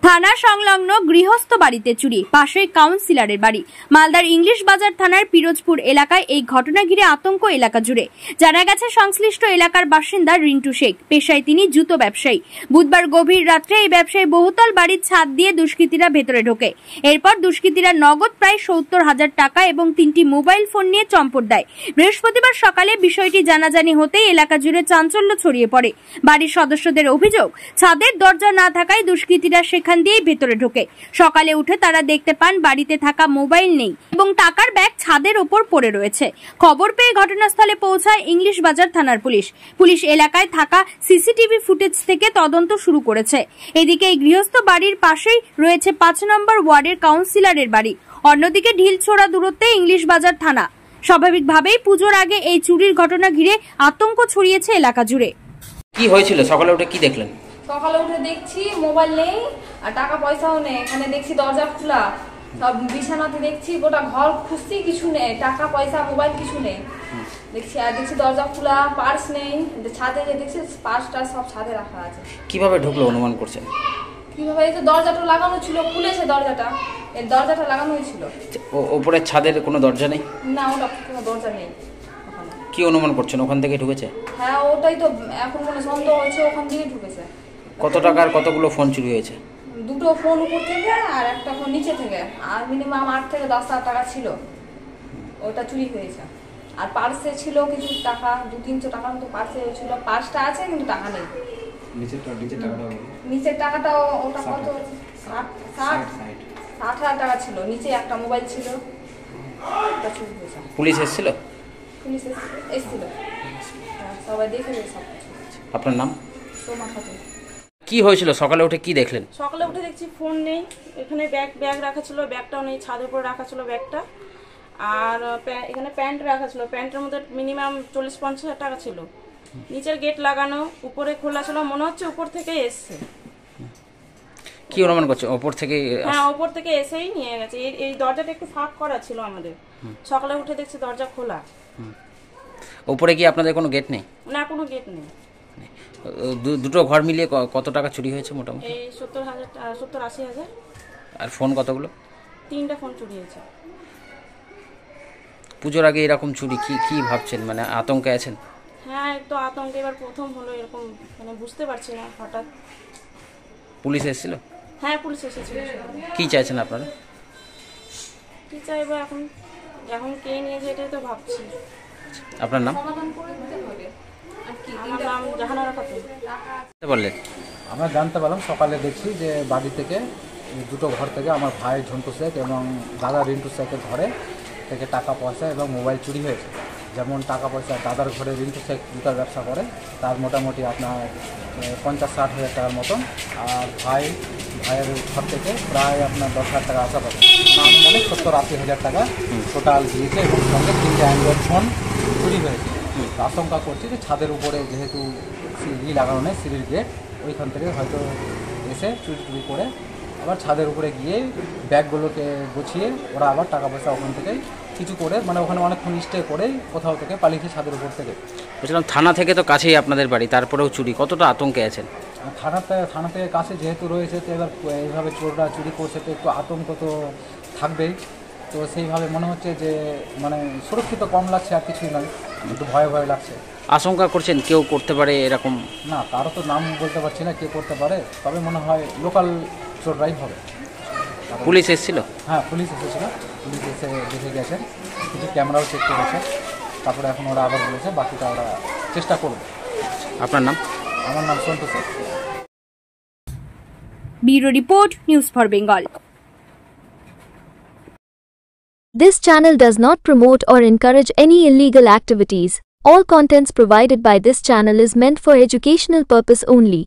থানা সংলগ্ন গৃহস্থ বাড়িতে চুরি, পাশে কাউন্সিলরের বাড়ি। মালদার ইংলিশ বাজার থানার পিরোজপুর এলাকায় এই ঘটনা ঘিরে আতঙ্ক এলাকা জুড়ে। জানা গেছে সংশ্লিষ্ট এলাকার বাসিন্দা রিন্টু শেখ, পেশায় তিনি জুতো ব্যবসায়ী। বুধবার গভীর রাত্রে এই ব্যবসায়ী বহুতল বাড়ির ছাদ দিয়ে দুষ্কৃতীরা ভেতরে ঢোকে। এরপর দুষ্কৃতীরা নগদ প্রায় ৭০,০০০ টাকা এবং ৩টি মোবাইল ফোন নিয়ে চম্পট দেয়। বৃহস্পতিবার সকালে বিষয়টি জানাজানি হতেই এলাকা জুড়ে চাঞ্চল্য ছড়িয়ে পড়ে। বাড়ির সদস্যদের অভিযোগ, ছাদের দরজা না থাকায় দুষ্কৃতীরা সেখান দিয়ে ভেতরে ঢোকে। সকালে উঠে তারা দেখতে পান বাড়িতে থাকা মোবাইল নেই এবং টাকার ব্যাগ ছাদের ওপর পড়ে রয়েছে। খবর পেয়ে ঘটনাস্থলে পৌঁছায় ইংলিশ বাজার থানার পুলিশ এলাকায় থাকা সিসিটিভি ফুটেজ থেকে তদন্ত শুরু করেছে। এদিকে এই গৃহস্থ বাড়ির পাশেই রয়েছে ৫ নম্বর ওয়ার্ডের কাউন্সিলরের বাড়ি। অন্যদিকে ঢিলছোড়া দূরত্বে ইংলিশ বাজার থানা। স্বাভাবিকভাবেই পুজোর আগে এই চুরির ঘটনা ঘিরে আতঙ্ক ছড়িয়েছে এলাকা জুড়ে। কি হয়েছিল সকালে উঠে কি দেখলেন? সকালে উঠে দেখছি মোবাইল নেই আর টাকা পয়সাও নেই। এখানে দেখছি দরজা খোলা, সব বিছানাতে দেখছি, গোটা ঘর খুঁজছি, কিছু নেই, টাকা পয়সা মোবাইল কিছু নেই। দেখছি আর দেখছি দরজা খোলা, পার্স নেই। ছাদে যে দেখছি পার্সটা সব ছাদে রাখা আছে। কিভাবে ঢুকলো অনুমান করছেন? কিভাবে? এই তো দরজাটা লাগানো ছিল, খুলেছে দরজাটা, এই দরজাটা লাগানো হয়েছিল। ওপরে ছাদের কোনো দরজা নেই? না, ওটা কোনো দরজা নেই। কি অনুমান করছেন ওখান থেকে ঢুকেছে? হ্যাঁ, ওটাই তো এখন মনে সন্দেহ হচ্ছে, ওখান থেকে ঢুকেছে। কত টাকার কতগুলো ফোন চুরি হয়েছে? দুটো ফোন উপর থেকে আর একটা ফোন নিচে থেকে, আর মিনিমাম ৮ থেকে ১০,০০০ টাকা ছিল, ওটা চুরি হয়েছে। আর পার্সে ছিল কিছু টাকা, ২-৩০০ টাকার মতো পার্সে ছিল। পার্সটা আছে কিন্তু টাকা নেই। নিচের টাকাটাও ওটা কত? ৬০,০০০ টাকা ছিল। নিচে একটা মোবাইল ছিল, ওটা চুরি হয়েছে। পুলিশ এসেছিল? পুলিশ এসেছিল, সবাই দেখে সব কিছু। আপনার নাম? সোমা খাতুন। কি হয়েছিল সকালে উঠে কি দেখলেন? সকালে উঠে দেখছি ফোন নেই, এখানে ব্যাগ রাখা ছিল, ব্যাগটাও নেই, ছাদের উপরে রাখা ছিল ব্যাগটা। আর এখানে প্যান্ট রাখা ছিল, প্যান্টের মধ্যে মিনিমাম ৪০-৫০ টাকা ছিল। নিচের গেট লাগানো, উপরে খোলা ছিল, মনে হচ্ছে উপর থেকে এসছে। কি অনুমান করছে ওপর থেকে? হ্যাঁ, উপর থেকে এসেই নিয়ে গেছে। এই দরজাটা একটু ফাঁক করা ছিল আমাদের। সকালে উঠে দেখছি দরজা খোলা। উপরে কি আপনাদের কোনো গেট নেই? না, কোনো গেট নেই। দুটো ঘর মিলিয়ে কত টাকা চুরি হয়েছে মোটামুটি? এই ৭০-৮০ হাজার। আর ফোন কতগুলো? 3টা ফোন চুরি হয়েছে। পুজোর আগে এরকম চুরি, কি ভাবছেন? মানে আতঙ্কে আছেন? হ্যাঁ, একটু আতঙ্কে। এবার প্রথম হলো এরকম, মানে বুঝতে পারছি না হঠাৎ। পুলিশ এসেছিল? হ্যাঁ, পুলিশ এসেছিল। কি চাইছেন আপনারা? কি চাইবো এখন কে নিয়েছে এটাই তো ভাবছি। আপনার নাম? আমার নাম জাহানারা খাতুন। বললেন? আমরা জানতে পারলাম সকালে, দেখছি যে বাড়ি থেকে দুটো ঘর থেকে আমার ভাই ঝন্টু শেখ এবং দাদা রিন্টু শেখের ঘরে থেকে টাকা পয়সা এবং মোবাইল চুরি হয়েছে। যেমন টাকা পয়সা, দাদার ঘরে রিন্টু শেখ জুতার ব্যবসা করে, তার মোটামুটি আপনার ৫০-৬০ হাজার টাকার মতন। আর ভাইয়ের ঘর থেকে প্রায় আপনার ১০,০০০ টাকা আশাপাশি, মানে ৭০-৮০ হাজার টাকা টোটাল দিয়েছে এবং সঙ্গে 3টে অ্যান্ড্রয়েড ফোন চুরি হয়েছে। আশঙ্কা করছি যে ছাদের উপরে যেহেতু সিঁড়ি লাগানো নেই, সিঁড়ির গেট, ওইখান থেকে হয়তো এসে চুরি করে আবার ছাদের উপরে গিয়ে ব্যাগগুলোকে গুছিয়ে ওরা আবার টাকা পয়সা ওখান থেকে কিছু করে, মানে ওখানে অনেকক্ষণ স্টে করে কোথাও থেকে পালিয়েছে ছাদের উপর থেকে। বলছিলাম থানা থেকে তো কাছেই আপনাদের বাড়ি, তারপরেও চুরি, কতটা আতঙ্কে আছেন? থানা থেকে কাছে যেহেতু রয়েছে, তো এবার এইভাবে চোররা চুরি করছে, তো একটু আতঙ্ক তো থাকবেই। তো সেইভাবে মনে হচ্ছে যে মানে সুরক্ষিত কম লাগছে, আর কিছুই নয়, একটু ভয় লাগছে। আশঙ্কা করছেন কেউ করতে পারে এরকম? না, তারও তো নাম বলতে পারছি না কে করতে পারে, তবে মনে হয় লোকাল চোররাই হবে। পুলিশ এসেছিল? হ্যাঁ, পুলিশ এসেছিল, পুলিশ এসে দেখে গেছেন, কিছু ক্যামেরাও চেক করেছে। তারপরে এখন ওরা আবার বলেছে বাকিটা ওরা চেষ্টা করবে। আপনার নাম? আমার নাম Santu Sheikh. Bureau report, news for Bengal. This channel does not promote or encourage any illegal activities. All contents provided by this channel is meant for educational purpose only.